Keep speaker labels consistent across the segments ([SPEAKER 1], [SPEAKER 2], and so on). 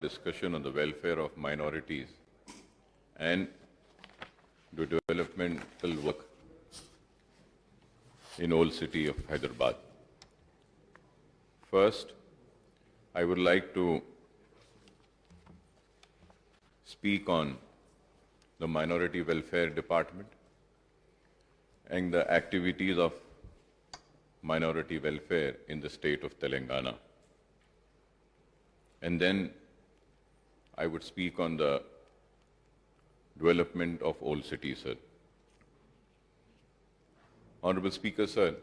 [SPEAKER 1] discussion on the welfare of minorities and the developmental work in old city of Hyderabad. First, I would like to speak on the Minority Welfare Department and the activities of minority welfare in the state of Telangana. And then I would speak on the development of old city, sir. Honorable Speaker, sir,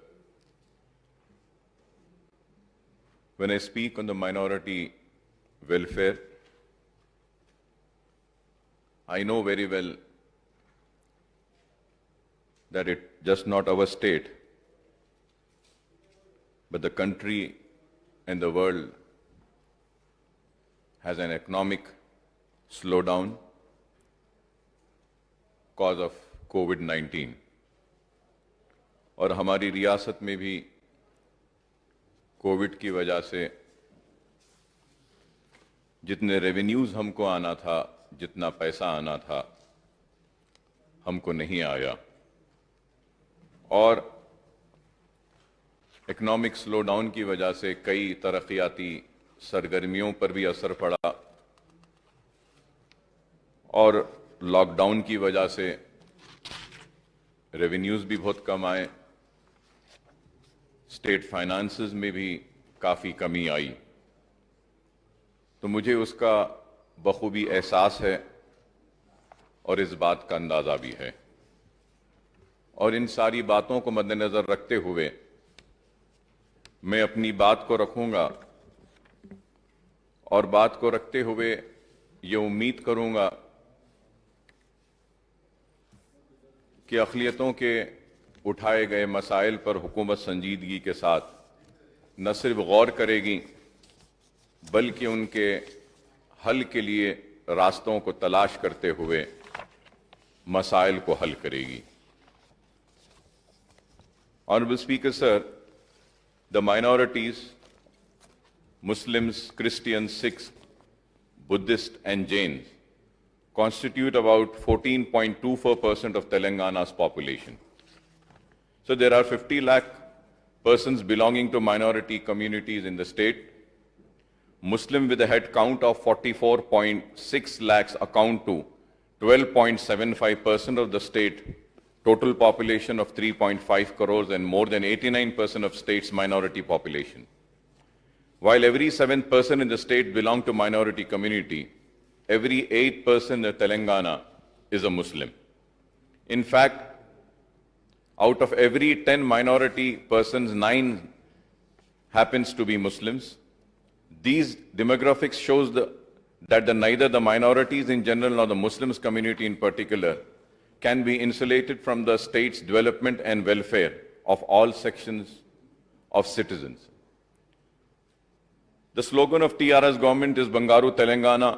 [SPEAKER 1] when I speak on the minority welfare, I know very well that it's just not our state, but the country and the world has an economic slowdown cause of COVID-19. اور ہماری ریاست میں بھی Covid کی وجہ سے جتنے revenues ہم کو آنا تھا، جتنا پیسہ آنا تھا، ہم کو نہیں آیا، اور اکنامک سلو ڈاؤن کی وجہ سے کئی ترقیاتی سرگرمیوں پر بھی اثر پڑا، اور لاک ڈاؤن کی وجہ سے ریونیوز بھی بہت کم آئے، اسٹیٹ فائنانسز میں بھی کافی کمی آئی۔ تو مجھے اس کا بخوبی احساس ہے اور اس بات کا اندازہ بھی ہے، اور ان ساری باتوں کو مد نظر رکھتے ہوئے میں اپنی بات کو رکھوں گا، اور بات کو رکھتے ہوئے یہ امید کروں گا کہ اقلیتوں کے اٹھائے گئے مسائل پر حکومت سنجیدگی کے ساتھ نہ صرف غور کرے گی بلکہ ان کے حل کے لیے راستوں کو تلاش کرتے ہوئے مسائل کو حل کرے گی۔ Honorable Speaker, sir, the minorities, Muslims, Christians, Sikhs, Buddhists and Jains constitute about 14.24% of Telangana's population. So there are 50 lakh persons belonging to minority communities in the state. Muslim with a head count of 44.6 lakhs account to 12.75% of the state total population of 3.5 crores and more than 89% of state's minority population. While every 7th person in the state belong to minority community, every 8th person in Telangana is a Muslim. In fact, out of every 10 minority persons, 9 happens to be Muslims. These demographics shows that neither the minorities in general nor the Muslims community in particular can be insulated from the state's development and welfare of all sections of citizens. The slogan of TRS government is Bangaru Telangana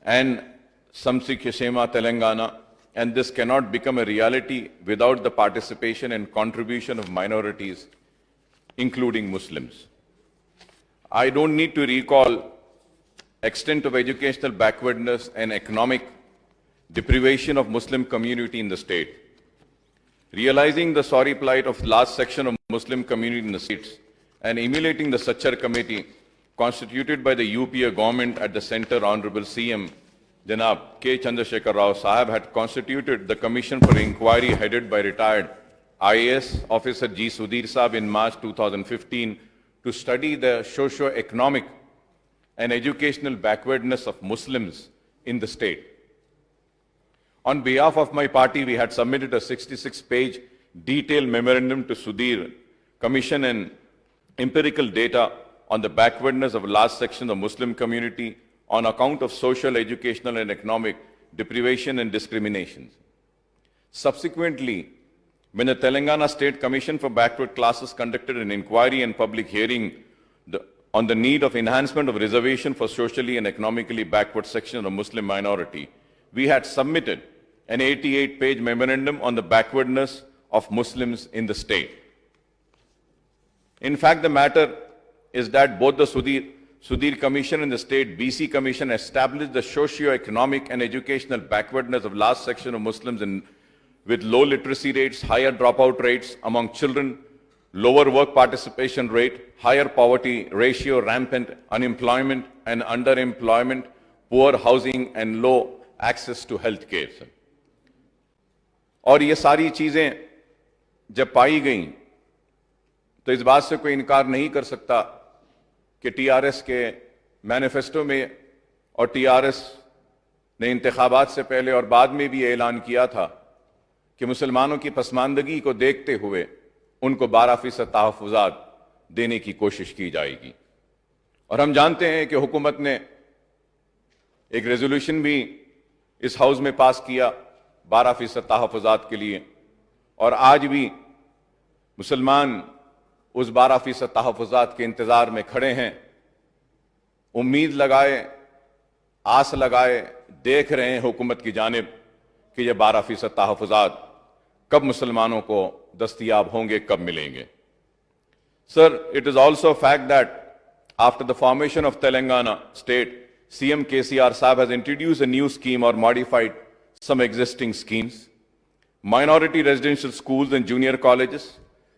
[SPEAKER 1] and Samsi Kshema Telangana, and this cannot become a reality without the participation and contribution of minorities, including Muslims. I don't need to recall extent of educational backwardness and economic deprivation of Muslim community in the state. Realizing the sorry plight of large section of Muslim community in the states and emulating the Sachar Committee constituted by the UPA government at the center, Honorable CM Janab K. Chandrasekhar Rao Sahab had constituted the Commission for Inquiry headed by retired IAS officer G. Sudhir Saab in March 2015 to study the socio-economic and educational backwardness of Muslims in the state. On behalf of my party, we had submitted a 66-page detailed memorandum to Sudhir Commission and empirical data on the backwardness of a large section of the Muslim community on account of social, educational and economic deprivation and discriminations. Subsequently, when the Telangana State Commission for Backward Classes conducted an inquiry and public hearing on the need of enhancement of reservation for socially and economically backward section of the Muslim minority, we had submitted an 88-page memorandum on the backwardness of Muslims in the state. In fact, the matter is that both the Sudhir Sudhir Commission and the State BC Commission established the socio-economic and educational backwardness of large section of Muslims with low literacy rates, higher dropout rates among children, lower work participation rate, higher poverty ratio, rampant unemployment and underemployment, poor housing and low access to health care. اور یہ ساری چیزیں جب پائی گئیں تو اس بات سے کوئی انکار نہیں کر سکتا کہ ٹی آر ایس کے مینیفیسٹو میں اور ٹی آر ایس نے انتخابات سے پہلے اور بعد میں بھی اعلان کیا تھا کہ مسلمانوں کی پسماندگی کو دیکھتے ہوئے ان کو 12% تحفظات دینے کی کوشش کی جائے گی. اور ہم جانتے ہیں کہ حکومت نے ایک ریزولوشن بھی اس ہاؤس میں پاس کیا 12% تحفظات کے لیے, اور آج بھی مسلمان اس 12% تحفظات کے انتظار میں کھڑے ہیں, امید لگائے, آس لگائے, دیکھ رہے ہیں حکومت کی جانب کہ یہ 12% تحفظات کب مسلمانوں کو دستیاب ہوں گے, کب ملیں گے. Sir, it is also a fact that after the formation of Telangana state, CM KCR Saab has introduced a new scheme or modified some existing schemes. Minority residential schools and junior colleges,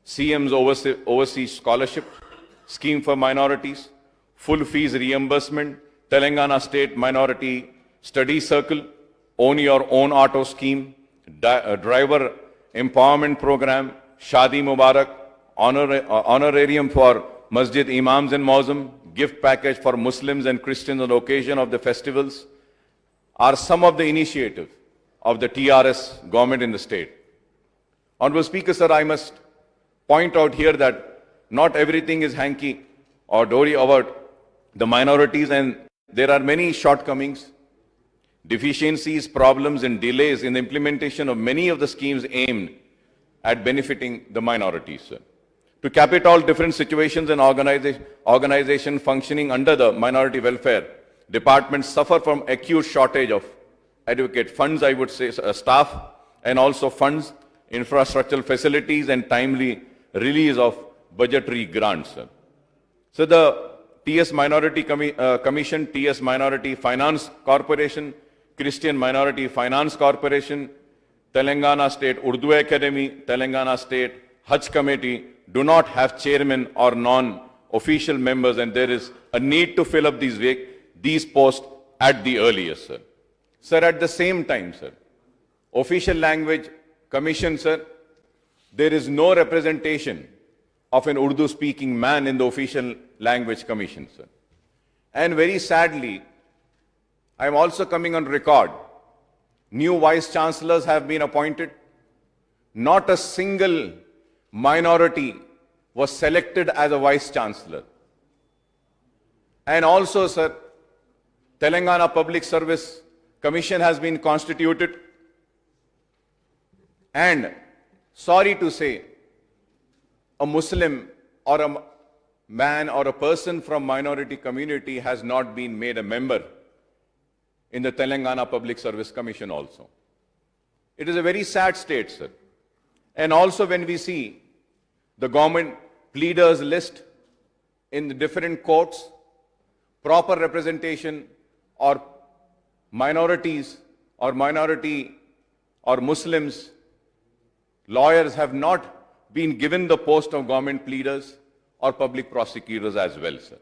[SPEAKER 1] CM's overseas scholarship scheme for minorities, full fees reimbursement, Telangana State Minority Study Circle, Own Your Own Auto Scheme, Driver Empowerment Program, Shadi Mubarak, honorarium for Masjid Imams and Mosum, gift package for Muslims and Christians on occasion of the festivals are some of the initiatives of the TRS government in the state. Honorable Speaker, sir, I must point out here that not everything is hanky or dory about the minorities, and there are many shortcomings, deficiencies, problems and delays in the implementation of many of the schemes aimed at benefiting the minorities, sir. To cap it all, different situations and organization functioning under the minority welfare department suffer from acute shortage of adequate funds, I would say, staff, and also funds, infrastructural facilities, and timely release of budgetary grants. So the TS Minority Commission, TS Minority Finance Corporation, Christian Minority Finance Corporation, Telangana State Urdu Academy, Telangana State Hajj Committee do not have chairman or non-official members, and there is a need to fill up these posts at the earliest, sir. Sir, at the same time, sir, official language commission, sir, there is no representation of an Urdu-speaking man in the official language commission, sir. And very sadly, I am also coming on record, new vice chancellors have been appointed. Not a single minority was selected as a vice chancellor. And also, sir, Telangana Public Service Commission has been constituted, and sorry to say, a Muslim or a man or a person from minority community has not been made a member in the Telangana Public Service Commission also. It is a very sad state, sir. And also when we see the government pleaders list in the different courts, proper representation or minorities or minority or Muslims, lawyers have not been given the post of government pleaders or public prosecutors as well, sir.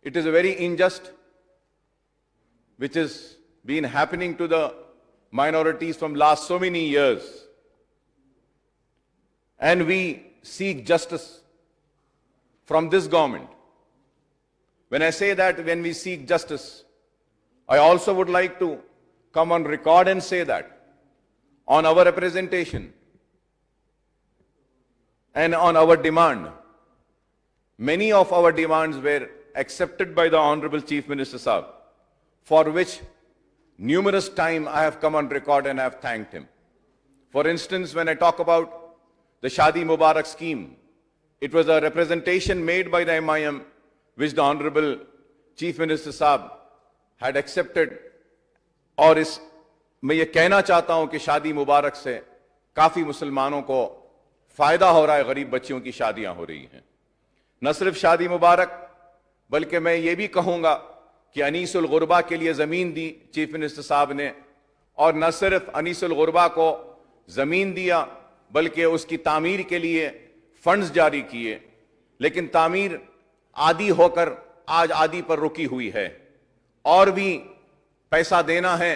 [SPEAKER 1] It is a very unjust which has been happening to the minorities from last so many years. And we seek justice from this government. When I say that, when we seek justice, I also would like to come on record and say that on our representation and on our demand, many of our demands were accepted by the Honorable Chief Minister Saab, for which numerous times I have come on record and I have thanked him. For instance, when I talk about the Shadi Mubarak scheme, it was a representation made by the MIM which the Honorable Chief Minister Saab had accepted, اور اس میں یہ کہنا چاہتا ہوں کہ شادی مبارک سے کافی مسلمانوں کو فائدہ ہو رہا ہے, غریب بچیوں کی شادیاں ہو رہی ہیں. نہ صرف شادی مبارک بلکہ میں یہ بھی کہوں گا کہ انیس الغربا کے لیے زمین دی چیف منسٹر صاحب نے، اور نہ صرف انیس الغربا کو زمین دیا بلکہ اس کی تعمیر کے لیے فنڈز جاری کیے، لیکن تعمیر آدھی ہو کر آج آدھی پر رکی ہوئی ہے، اور بھی پیسہ دینا ہے،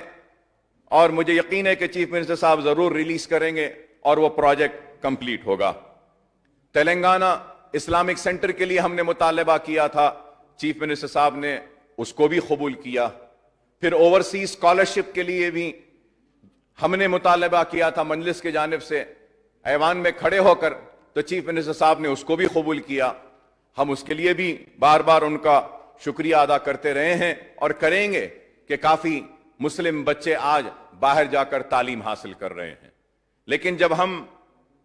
[SPEAKER 1] اور مجھے یقین ہے کہ چیف منسٹر صاحب ضرور ریلیز کریں گے اور وہ پروجیکٹ کمپلیٹ ہوگا۔ تلنگانہ اسلامک سینٹر کے لیے ہم نے مطالبہ کیا تھا، چیف منسٹر صاحب نے اس کو بھی قبول کیا۔ پھر اوورسیز اسکالرشپ کے لیے بھی ہم نے مطالبہ کیا تھا مجلس کی جانب سے ایوان میں کھڑے ہو کر، تو چیف منسٹر صاحب نے اس کو بھی قبول کیا۔ ہم اس کے لیے بھی بار بار ان کا شکریہ ادا کرتے رہے ہیں اور کریں گے کہ کافی مسلم بچے آج باہر جا کر تعلیم حاصل کر رہے ہیں۔ لیکن جب ہم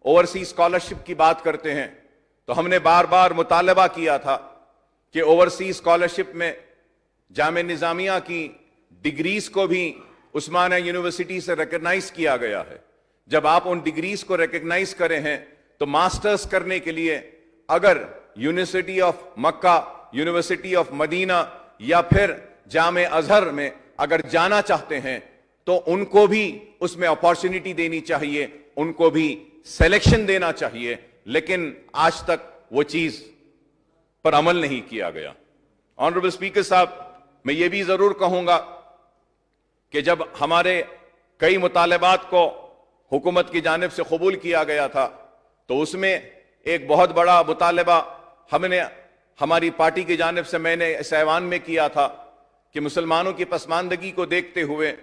[SPEAKER 1] اوورسیز اسکالرشپ کی بات کرتے ہیں تو ہم نے بار بار مطالبہ کیا تھا کہ اوورسیز اسکالرشپ میں جامعہ نظامیہ کی ڈگریز کو بھی عثمانیہ یونیورسٹی سے ریکگنائز کیا گیا ہے۔ جب آپ ان ڈگریز کو ریکگنائز کرے ہیں تو ماسٹرز کرنے کے لیے اگر university of Mecca, university of Medina یا پھر جامع ازہر میں اگر جانا چاہتے ہیں تو ان کو بھی اس میں اپارچونٹی دینی چاہیے، ان کو بھی سلیکشن دینا چاہیے، لیکن آج تک وہ چیز پر عمل نہیں کیا گیا۔ آنریبل اسپیکر صاحب، میں یہ بھی ضرور کہوں گا کہ جب ہمارے کئی مطالبات کو حکومت کی جانب سے قبول کیا گیا تھا تو اس میں ایک بہت بڑا مطالبہ ہماری پارٹی کی جانب سے میں نے اس ایوان میں کیا تھا کہ مسلمانوں کی پسماندگی کو دیکھتے ہوئے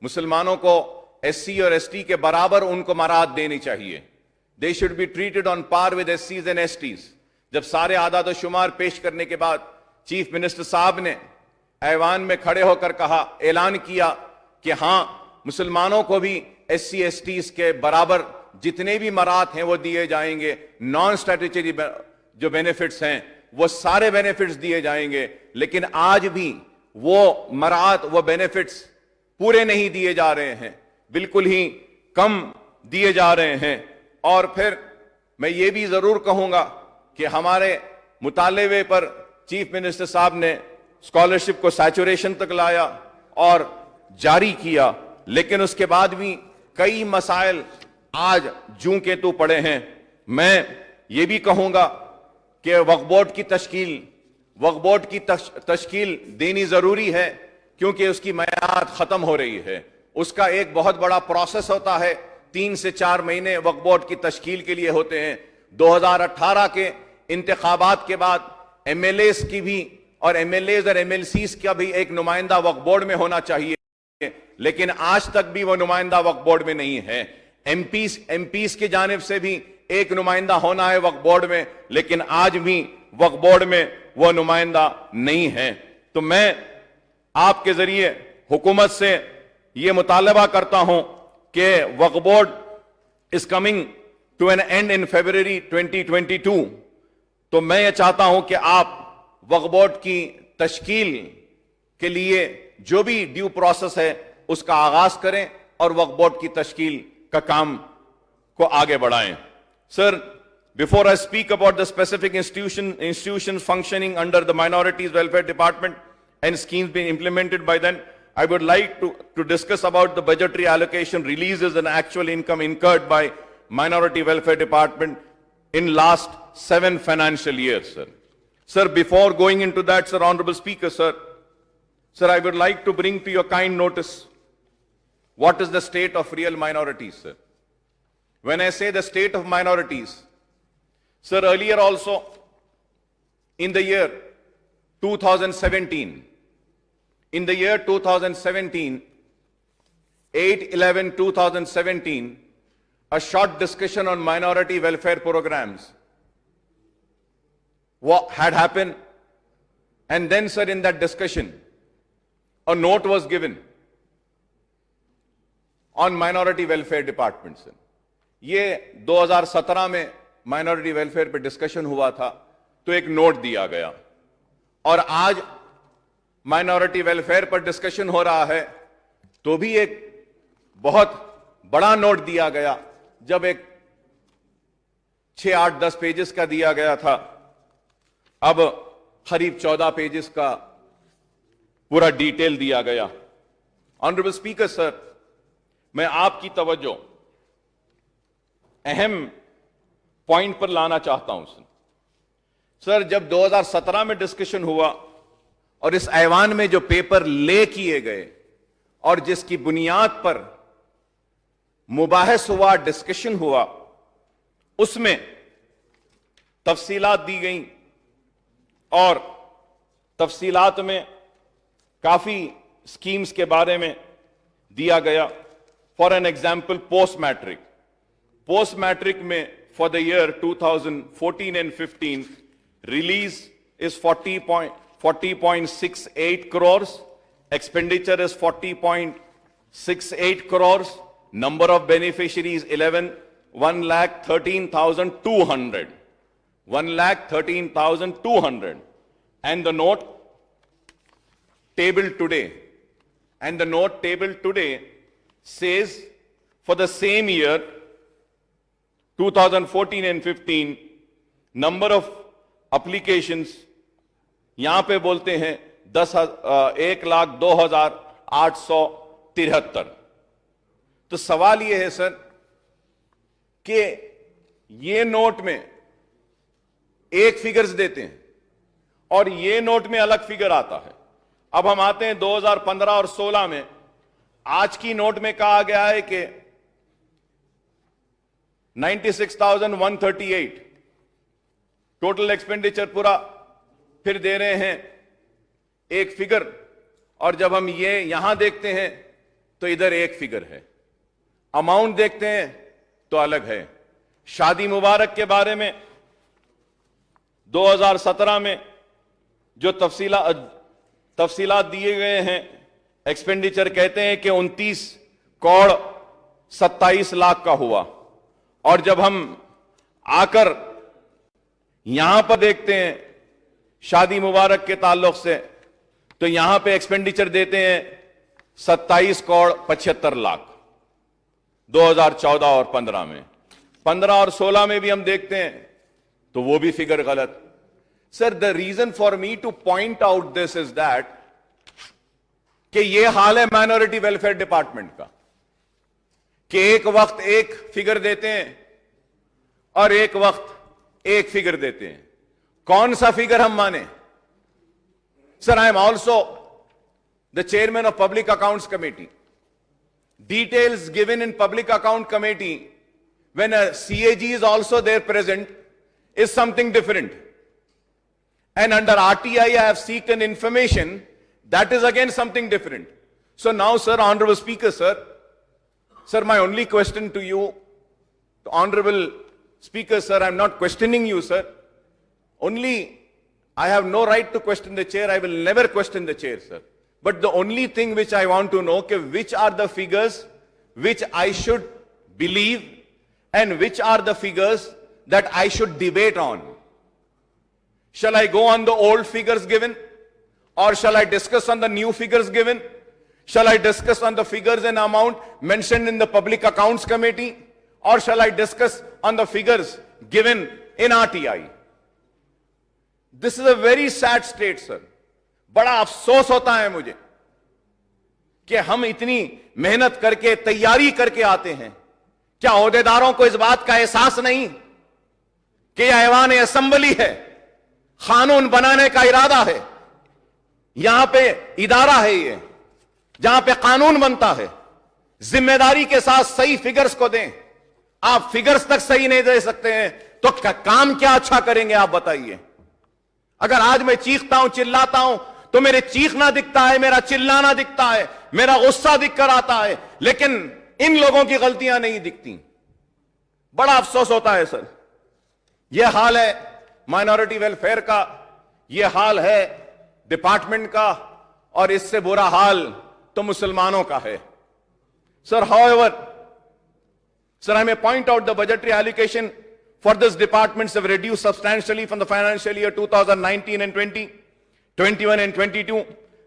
[SPEAKER 1] مسلمانوں کو ایس سی اور ایس ٹی کے برابر ان کو مراعات دینی چاہیے۔ They should be treated on par with SCs and STs۔ جب سارے اعداد و شمار پیش کرنے کے بعد چیف منسٹر صاحب نے ایوان میں کھڑے ہو کر کہا، اعلان کیا کہ ہاں مسلمانوں کو بھی ایس سی ایس ٹیز کے برابر جتنے بھی مراعات ہیں وہ دیے جائیں گے، نان اسٹیٹوٹری جو بینیفٹس ہیں وہ سارے بینیفٹس دیے جائیں گے، لیکن آج بھی وہ مراعات، وہ بینیفٹس پورے نہیں دیے جا رہے ہیں، بالکل ہی کم دیے جا رہے ہیں۔ اور پھر میں یہ بھی ضرور کہوں گا کہ ہمارے مطالبے پر چیف منسٹر صاحب نے اسکالرشپ کو سیچوریشن تک لایا اور جاری کیا، لیکن اس کے بعد بھی کئی مسائل آج جوں کے تو پڑے ہیں۔ میں یہ بھی کہوں گا کہ وقف بورڈ کی تشکیل دینی ضروری ہے، کیونکہ اس کی میعاد ختم ہو رہی ہے۔ اس کا ایک بہت بڑا پروسیس ہوتا ہے، 3 سے 4 مہینے وقف بورڈ کی تشکیل کے لیے ہوتے ہیں۔ 2018 کے انتخابات کے بعد ایم ایل ایز کی بھی اور ایم ایل ایز اور ایم ایل سیز کا بھی ایک نمائندہ وقف بورڈ میں ہونا چاہیے، لیکن آج تک بھی وہ نمائندہ وقف بورڈ میں نہیں ہے۔ ایم پیز کی جانب سے بھی ایک نمائندہ ہونا ہے وقف بورڈ میں، لیکن آج بھی وقف بورڈ میں وہ نمائندہ نہیں ہے۔ تو میں آپ کے ذریعے حکومت سے یہ مطالبہ کرتا ہوں کہ وقف board is coming to an end in February 2022، تو میں یہ چاہتا ہوں کہ آپ وقف بورڈ کی تشکیل کے لیے جو بھی ڈیو پروسیس ہے اس کا آغاز کریں اور وقف بورڈ کی تشکیل کا کام کو آگے بڑھائیں۔ Sir, before I speak about the specific institutions functioning under the Minorities Welfare Department and schemes being implemented by them, I would like to discuss about the budgetary allocation releases and actual income incurred by Minority Welfare Department in last 7 financial years, sir. Sir, before going into that, sir, Honorable Speaker, sir, I would like to bring to your kind notice what is the state of real minorities, sir. When I say the state of minorities, sir, earlier also in the year 2017, 8/11/2017, a short discussion on minority welfare programs had happened, and then, sir, in that discussion, a note was given on minority welfare department, sir. یہ 2017 میں minority welfare پہ discussion ہوا تھا تو ایک note دیا گیا، اور آج مائنورٹی ویلفیئر پر ڈسکشن ہو رہا ہے تو بھی ایک بہت بڑا نوٹ دیا گیا، جب ایک 6-8-10 پیجز کا دیا گیا تھا، اب करीब 14 पेजेस का पूरा डिटेल दिया गया। ऑनरेबल स्पीकर सर, मैं आपकी तवज्जो अहम पॉइंट पर लाना चाहता हूं सर। जब 2017 में डिस्कशन हुआ और इस ऐवान में जो पेपर ले किए गए और जिसकी बुनियाद पर मुबाहस हुआ, डिस्कशन हुआ, उसमें तफसीलात दी गई और तफसीलात में काफी स्कीम्स के बारे में दिया गया। For an example, post matric में for the year 2014 and 15 release is 40.68 crores, expenditure is 40.68 crores, number of beneficiaries 1,13,200, 1,13,200, and the note table today says for the same year 2014 and 15 number of applications यहां पे बोलते हैं 1,02,873। तो सवाल यह है sir कि ये नोट में एक फिगर्स देते हैं और ये नोट में अलग फिगर आता है। अब हम आते हैं 2015 और 16 में, आज की नोट में कहा गया है कि 96,138 टोटल एक्सपेंडिचर पूरा, फिर दे रहे हैं एक फिगर, और जब हम ये यहां देखते हैं तो इधर एक फिगर है, अमाउंट देखते हैं तो अलग है। शादी मुबारक के बारे में 2017 में जो तफसीलात दिए गए हैं, एक्सपेंडिचर कहते हैं कि 29,27 लाख का हुआ, और जब हम आकर यहां पर देखते हैं शादी मुबारक के ताल्लुक से, तो यहां पे एक्सपेंडिचर देते हैं 27,75 लाख 2014 और 15 में। 15 और 16 में भी हम देखते हैं तो वो भी फिगर गलत। Sir, the reason for me to point out this is that कि ये हाल है माइनॉरिटी वेलफेयर डिपार्टमेंट का कि एक वक्त एक फिगर देते हैं और एक वक्त एक फिगर देते हैं। कौन सा फिगर हम माने? Sir, I am also the chairman of public accounts committee. Details given in public account committee when a CAG is also there present is something different, and under RTI I have seeked information that is again something different. So now, sir, honorable speaker sir, my only question to you, honorable speaker sir, I am not questioning you sir, only I have no right to question the chair, I will never question the chair sir. But the only thing which I want to know is which are the figures which I should believe and which are the figures that I should debate on. Shall I go on the old figures given, or shall I discuss on the new figures given? Shall I discuss on the figures and amount mentioned in the Public Accounts Committee, or shall I discuss on the figures given in RTI? This is a very sad state, sir. बड़ा अफसोस होता है मुझे कि हम इतनी मेहनत करके तैयारी करके आते हैं। क्या ओहदेदारों को इस बात का एहसास नहीं कि यह ऐवान असेंबली है, कानून बनाने का इरादा है, यहां पे इदारा है ये जहां पे कानून बनता है। जिम्मेदारी के साथ सही फिगर्स को दें। आप फिगर्स तक सही नहीं दे सकते हैं तो काम क्या अच्छा करेंगे आप बताइए। अगर आज मैं चीखता हूं, चिल्लाता हूं, तो मेरे चीखना दिखता है, मेरा चिल्लाना दिखता है, मेरा गुस्सा दिख कर आता है, लेकिन इन लोगों की गलतियां नहीं दिखती। बड़ा अफसोस होता है सर। यह हाल है माइनॉरिटी वेलफेयर का, यह हाल है डिपार्टमेंट का, और इससे बुरा हाल तो मुसलमानों का है। Sir, however, sir, I may point out the budgetary allocation for this departments have reduced substantially from the financial year 2019 and 20, 21 and 22.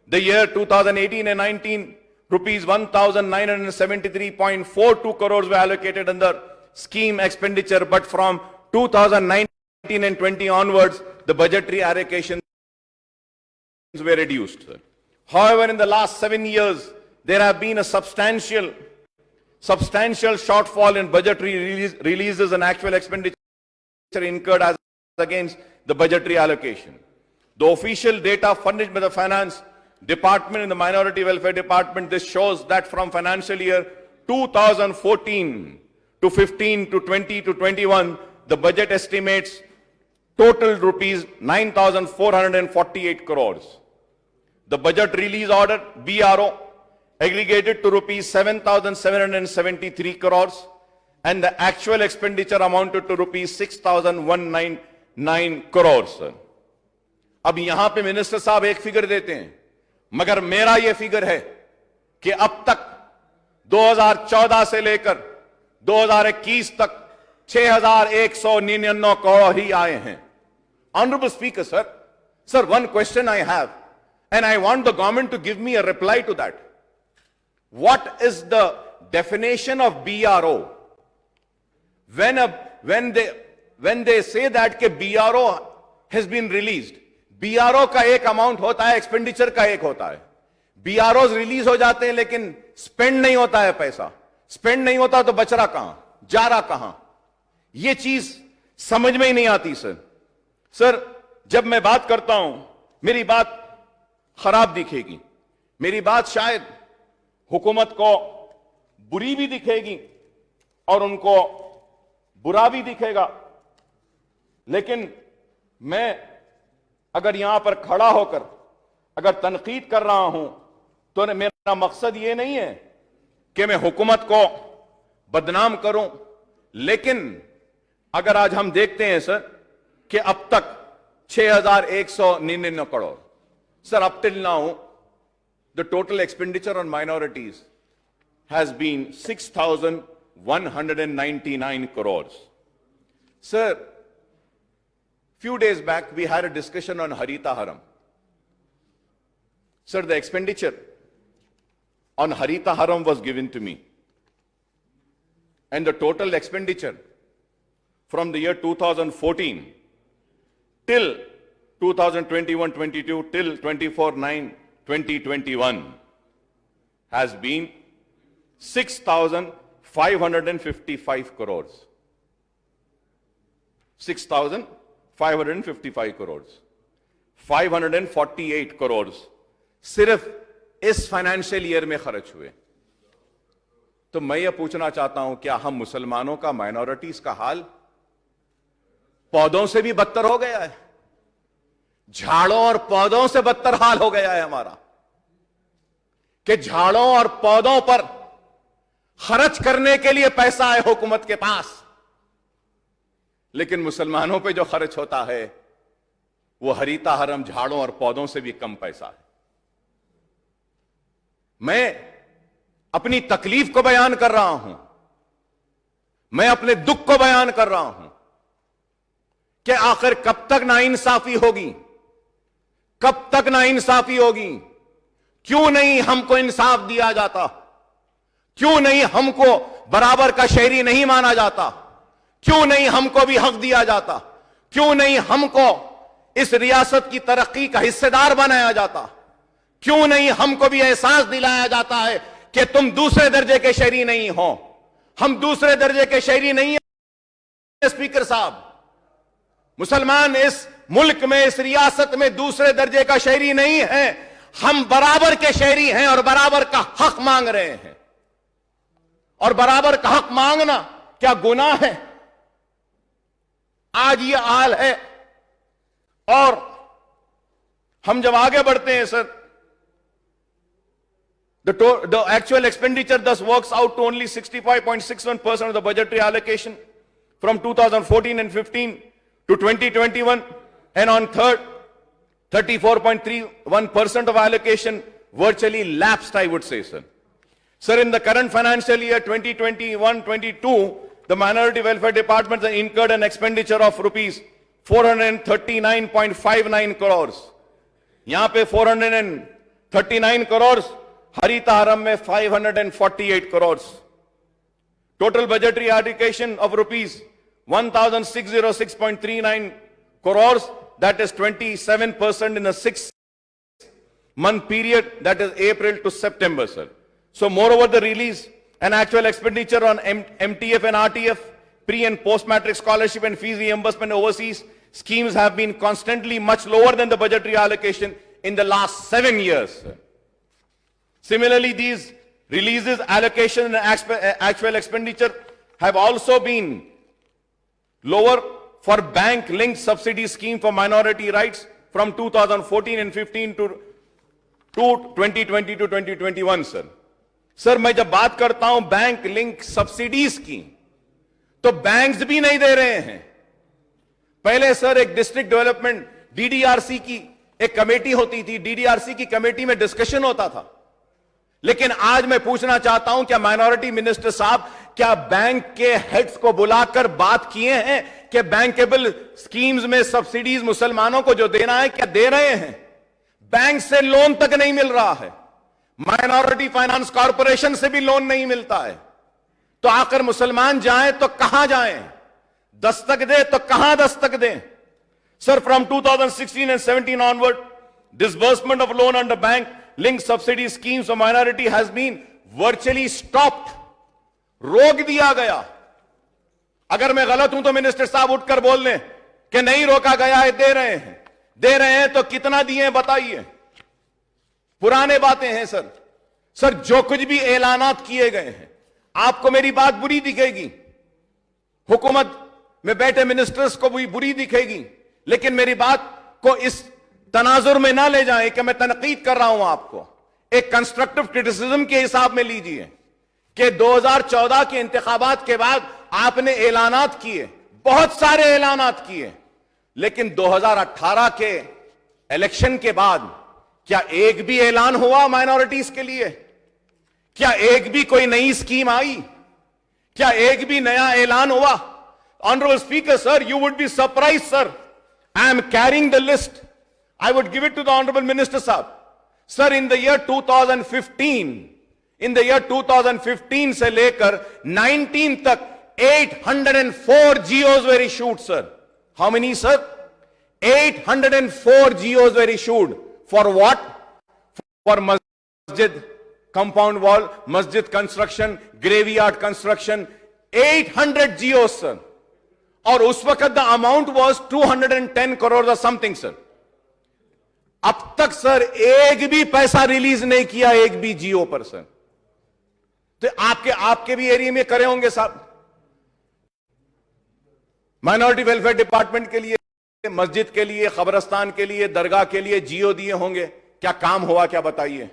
[SPEAKER 1] The year 2018 and 19, rupees 1,973.42 crores were allocated under scheme expenditure, but from 2019 and 20 onwards, the budgetary allocation were reduced. However, in the last 7 years, there have been a substantial shortfall in budgetary releases and actual expenditure incurred as against the budgetary allocation. The official data furnished by the Finance Department and the Minority Welfare Department, this shows that from financial year 2014 to 15 to 20 to 21, the budget estimates total rupees 9,448 crores. The budget release order, BRO, aggregated to rupees 7,773 crores, and the actual expenditure amounted to rupees 6,199 crores. अब यहां पे minister साहब एक figure देते हैं, मगर मेरा यह फिगर है कि अब तक 2014 से लेकर 2021 तक 6,199 करोड़ ही आए हैं. Honorable Speaker, sir, one question I have, and I want the government to give me a reply to that. What is the definition of BRO? When they say that कि BRO has been released, BRO का एक amount होता है, expenditure का एक होता है. BROs release हो जाते हैं लेकिन स्पेंड नहीं होता है पैसा. स्पेंड नहीं होता तो बच रहा कहां, जा रहा कहां, यह चीज समझ में ही नहीं आती. सर, जब मैं बात करता हूं, मेरी बात खराब दिखेगी, मेरी बात शायद हुकूमत को बुरी भी दिखेगी और उनको बुरा भी दिखेगा, लेकिन मैं अगर यहां पर खड़ा होकर अगर तनकीद कर रहा हूं तो मेरा मकसद यह नहीं है कि मैं हुकूमत को बदनाम करूं, लेकिन अगर आज हम देखते हैं सर कि अब तक 6,199 crore, sir, up till now the total expenditure on minorities has been 6,199 crores. Sir, few days back we had a discussion on Harita Haram. Sir, the expenditure on Harita Haram was given to me, and the total expenditure from the year 2014 till 2021-22 till 24/9/2021 has been 6,555 crores. 6,555 crores. 548 crores सिर्फ इस financial year में खर्च हुए. तो मैं ये पूछना चाहता हूं, क्या हम मुसलमानों का, माइनॉरिटीज का हाल पौधों से भी बदतर हो गया है? झाड़ों और पौधों से बदतर हाल हो गया है हमारा, कि झाड़ों और पौधों पर खर्च करने के लिए पैसा है हुकूमत के पास, लेकिन मुसलमानों पे जो खर्च होता है वो हरीता हरम, झाड़ों और पौधों से भी कम पैसा है. मैं अपनी तकलीफ को बयान कर रहा हूं, मैं अपने दुख को बयान कर रहा हूं कि आखिर कब तक नाइंसाफी होगी, कब तक नाइंसाफी होगी? क्यों नहीं हमको इंसाफ दिया जाता? क्यों नहीं हमको बराबर का शहरी नहीं माना जाता? क्यों नहीं हमको भी हक दिया जाता? क्यों नहीं हमको इस रियासत की तरक्की का हिस्सेदार बनाया जाता? क्यों नहीं हमको भी एहसास दिलाया जाता है कि तुम दूसरे दर्जे के शहरी नहीं हो? हम दूसरे दर्जे के शहरी नहीं हैं स्पीकर साहब. मुसलमान इस मुल्क में, इस रियासत में दूसरे दर्जे का शहरी नहीं है. हम बराबर के शहरी हैं और बराबर का हक मांग रहे हैं. और बराबर का हक मांगना क्या गुनाह है? आज ये हाल है. और हम जब आगे बढ़ते हैं sir, the actual expenditure thus works out to only 65.61% of the budgetary allocation from 2014 and 15 to 2021, and on 34.31% of allocation virtually lapsed, I would say, sir. Sir, in the current financial year 2021-22, the Minority Welfare Department has incurred an expenditure of rupees 439.59 crores. यहां पे 439 crores, Harita हरम में 548 crores. Total budgetary allocation of rupees 1,606.39 crores, that is 27% in the 6 month period, that is April to September, sir. So moreover, the release and actual expenditure on MTF and RTF, pre and post-matric scholarship and fees reimbursement overseas schemes have been constantly much lower than the budgetary allocation in the last 7 years, sir. Similarly, these releases, allocation and actual expenditure have also been lower for bank-linked subsidy scheme for minority rights from 2014 and 15 to 2020 to 2021, sir. Sir मैं जब बात करता हूं bank link subsidies की, तो banks भी नहीं दे रहे हैं. पहले सर एक डिस्ट्रिक्ट डेवलपमेंट डीडीआरसी की एक कमेटी होती थी, डीडीआरसी की कमेटी में डिस्कशन होता था. लेकिन आज मैं पूछना चाहता हूं, क्या माइनॉरिटी मिनिस्टर साहब क्या बैंक के हेड्स को बुलाकर बात किए हैं कि बैंकेबल स्कीम्स में सब्सिडीज मुसलमानों को जो देना है क्या दे रहे हैं? बैंक से लोन तक नहीं मिल रहा है, माइनॉरिटी फाइनेंस कॉरपोरेशन से भी लोन नहीं मिलता है. तो आखिर मुसलमान जाएं तो कहां जाएं? दस्तक दे तो कहां दस्तक दें? Sir, from 2016 and 17 onward, disbursement of loan under bank linked subsidy schemes for minority has been virtually stopped. रोक दिया गया. अगर मैं गलत हूं तो मिनिस्टर साहब उठकर बोल लें कि नहीं रोका गया है, दे रहे हैं. दे रहे हैं तो कितना दिए हैं बताइए. पुराने बातें हैं सर. सर, जो कुछ भी ऐलानात किए गए हैं, आपको मेरी बात बुरी दिखेगी, हुकूमत में बैठे मिनिस्टर्स को भी बुरी दिखेगी, लेकिन मेरी बात को इस तनाजुर में ना ले जाएं कि मैं तनकीद कर रहा हूं आपको. एक कंस्ट्रक्टिव क्रिटिसिज्म के हिसाब में लीजिए कि 2014 के इंतखाबात के बाद आपने ऐलानात किए, बहुत सारे ऐलानात किए, लेकिन 2018 के इलेक्शन के बाद क्या एक भी ऐलान हुआ माइनॉरिटीज के लिए? क्या एक भी कोई नई स्कीम आई? क्या एक भी नया ऐलान हुआ? Honourable speaker sir, you would be surprised, sir. I am carrying the list. I would give it to the Honorable Minister Sahab. Sir, in the year 2015 से लेकर 19 तक 804 GOs were issued, sir. How many, sir? 804 GOs were issued. For what? For masjid compound wall, masjid construction, graveyard construction. 800 GOs, sir. और उस वक्त the amount was 210 crores or something, sir. अब तक sir एक भी पैसा रिलीज नहीं किया एक भी जियो पर, सर. तो आपके भी एरिया में करे होंगे साहब. माइनॉरिटी वेलफेयर डिपार्टमेंट के लिए, मस्जिद के लिए, खबरस्तान के लिए, दरगाह के लिए जियो दिए होंगे. क्या काम हुआ क्या बताइए?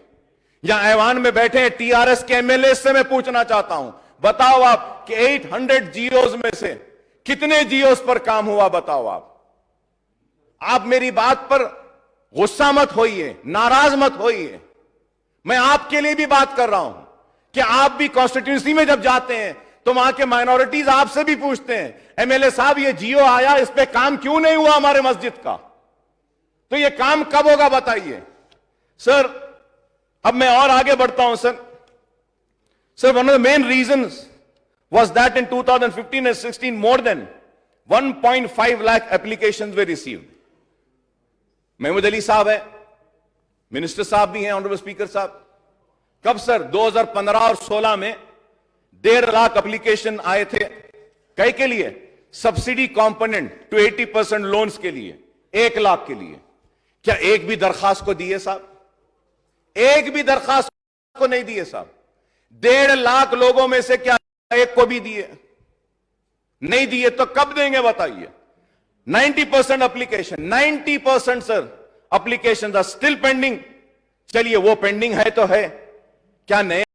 [SPEAKER 1] या ऐवान में बैठे टीआरएस के एमएलए से मैं पूछना चाहता हूं, बताओ आप कि 800 जियोस में से कितने जियोस पर काम हुआ? बताओ आप मेरी बात पर गुस्सा मत होइए, नाराज मत होइए. मैं आपके लिए भी बात कर रहा हूं कि आप भी कॉन्स्टिट्यूंसी में जब जाते हैं तो वहां के माइनॉरिटीज आपसे भी पूछते हैं, एमएलए साहब ये जियो आया, इस पे काम क्यों नहीं हुआ हमारे मस्जिद का? तो ये काम कब होगा बताइए. सर, अब मैं और आगे बढ़ता हूं sir. Sir, one of the main reasons was that in 2015 and 16 more than 1.5 lakh applications were received. Mahmood Ali साहब है, मिनिस्टर साहब भी हैं, ऑनरेबल स्पीकर साहब. कब सर? 2015 और 16 में 1.5 लाख एप्लीकेशन आए थे. कई के लिए? सब्सिडी कंपोनेंट टू 80% लोन्स के लिए, 1 लाख के लिए. क्या एक भी दरखास्त को दिए साहब? एक भी दरखास्त को नहीं दिए साहब. 1.5 लाख लोगों में से क्या एक को भी दिए? नहीं दिए तो कब देंगे बताइए? 90% application, 90% sir application are still pending. चलिए वो पेंडिंग है तो है, क्या नए